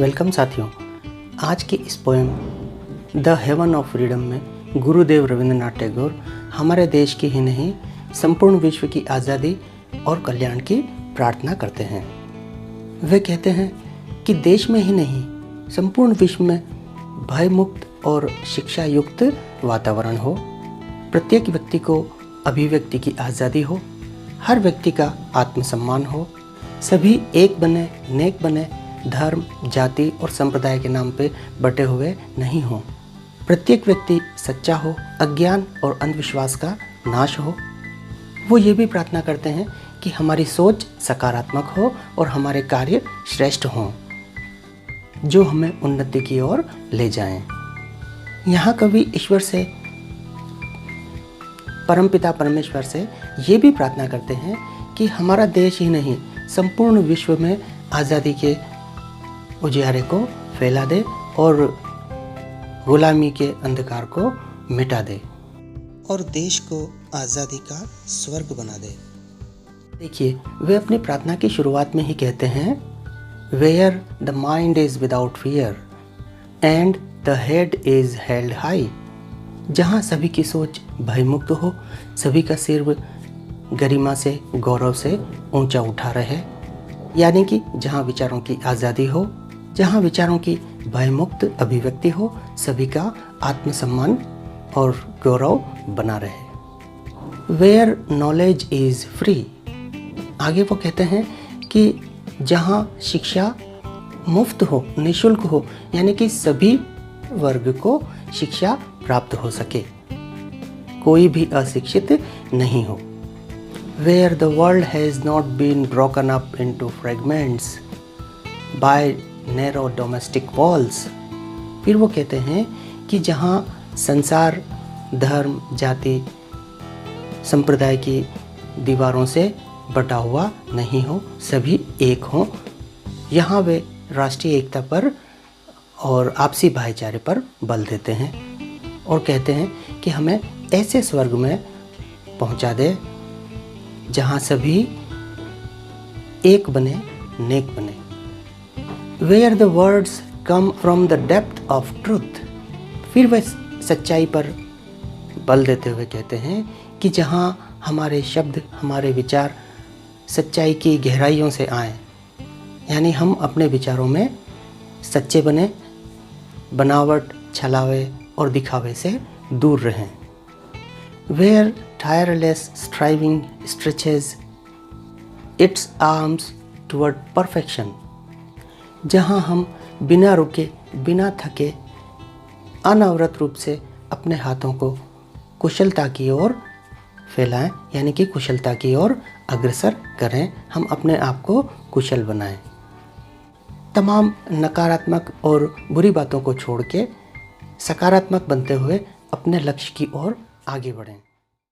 Welcome साथियों। आज की इस poem the haven of freedom में गुरुदेव रविंद्रनाथ टैगोर हमारे देश की ही नहीं संपूर्ण विश्व की आज़ादी और कल्याण की प्रार्थना करते हैं। वे कहते हैं कि देश में ही नहीं संपूर्ण विश्व में भयमुक्त और शिक्षा युक्त वातावरण हो, प्रत्येक व्यक्ति को अभिव्यक्ति की आज़ादी हो, हर व्यक्ति का आत्मसम्मान हो, सभी एक बने, नेक बने, धर्म, जाति और संप्रदाय के नाम पे बटे हुए नहीं हों, प्रत्येक व्यक्ति सच्चा हो, अज्ञान और अंधविश्वास का नाश हो। वो ये भी प्रार्थना करते हैं कि हमारी सोच सकारात्मक हो और हमारे कार्य श्रेष्ठ हों, जो हमें उन्नति की ओर ले जाएं। यहाँ कवि ईश्वर से, परमपिता परमेश्वर से ये भी प्रार्थना करते हैं कि हमारा देश ही नहीं संपूर्ण विश्व में आज़ादी के उजियारे को फैला दे और गुलामी के अंधकार को मिटा दे और देश को आज़ादी का स्वर्ग बना दे। देखिए, वे अपनी प्रार्थना की शुरुआत में ही कहते हैं, where the mind is without fear and the head is held high. जहाँ सभी की सोच भयमुक्त हो, सभी का सिर गरिमा से, गौरव से ऊंचा उठा रहे, यानी कि जहाँ विचारों की आज़ादी हो, जहाँ विचारों की भयमुक्त अभिव्यक्ति हो, सभी का आत्मसम्मान और गौरव बना रहे। Where knowledge is free. आगे वो कहते हैं कि जहाँ शिक्षा मुफ्त हो, निःशुल्क हो, यानी कि सभी वर्ग को शिक्षा प्राप्त हो सके, कोई भी अशिक्षित नहीं हो। Where the world has not been broken up into fragments by narrow domestic walls। फिर वो कहते हैं कि जहाँ संसार धर्म, जाति, संप्रदाय की दीवारों से बटा हुआ नहीं हो, सभी एक हों। यहाँ वे राष्ट्रीय एकता पर और आपसी भाईचारे पर बल देते हैं और कहते हैं कि हमें ऐसे स्वर्ग में पहुँचा दे जहाँ सभी एक बने, नेक बने। Where the words come from the depth of truth। फिर वे सच्चाई पर बल देते हुए कहते हैं कि जहाँ हमारे शब्द, हमारे विचार सच्चाई की गहराइयों से आएं, यानी हम अपने विचारों में सच्चे बने, बनावट, छलावे और दिखावे से दूर रहें। Where tireless striving stretches its arms toward perfection। जहाँ हम बिना रुके, बिना थके, अनवरत रूप से अपने हाथों को कुशलता की ओर फैलाएं, यानी कि कुशलता की ओर अग्रसर करें, हम अपने आप को कुशल बनाएं। तमाम नकारात्मक और बुरी बातों को छोड़ के सकारात्मक बनते हुए अपने लक्ष्य की ओर आगे बढ़ें।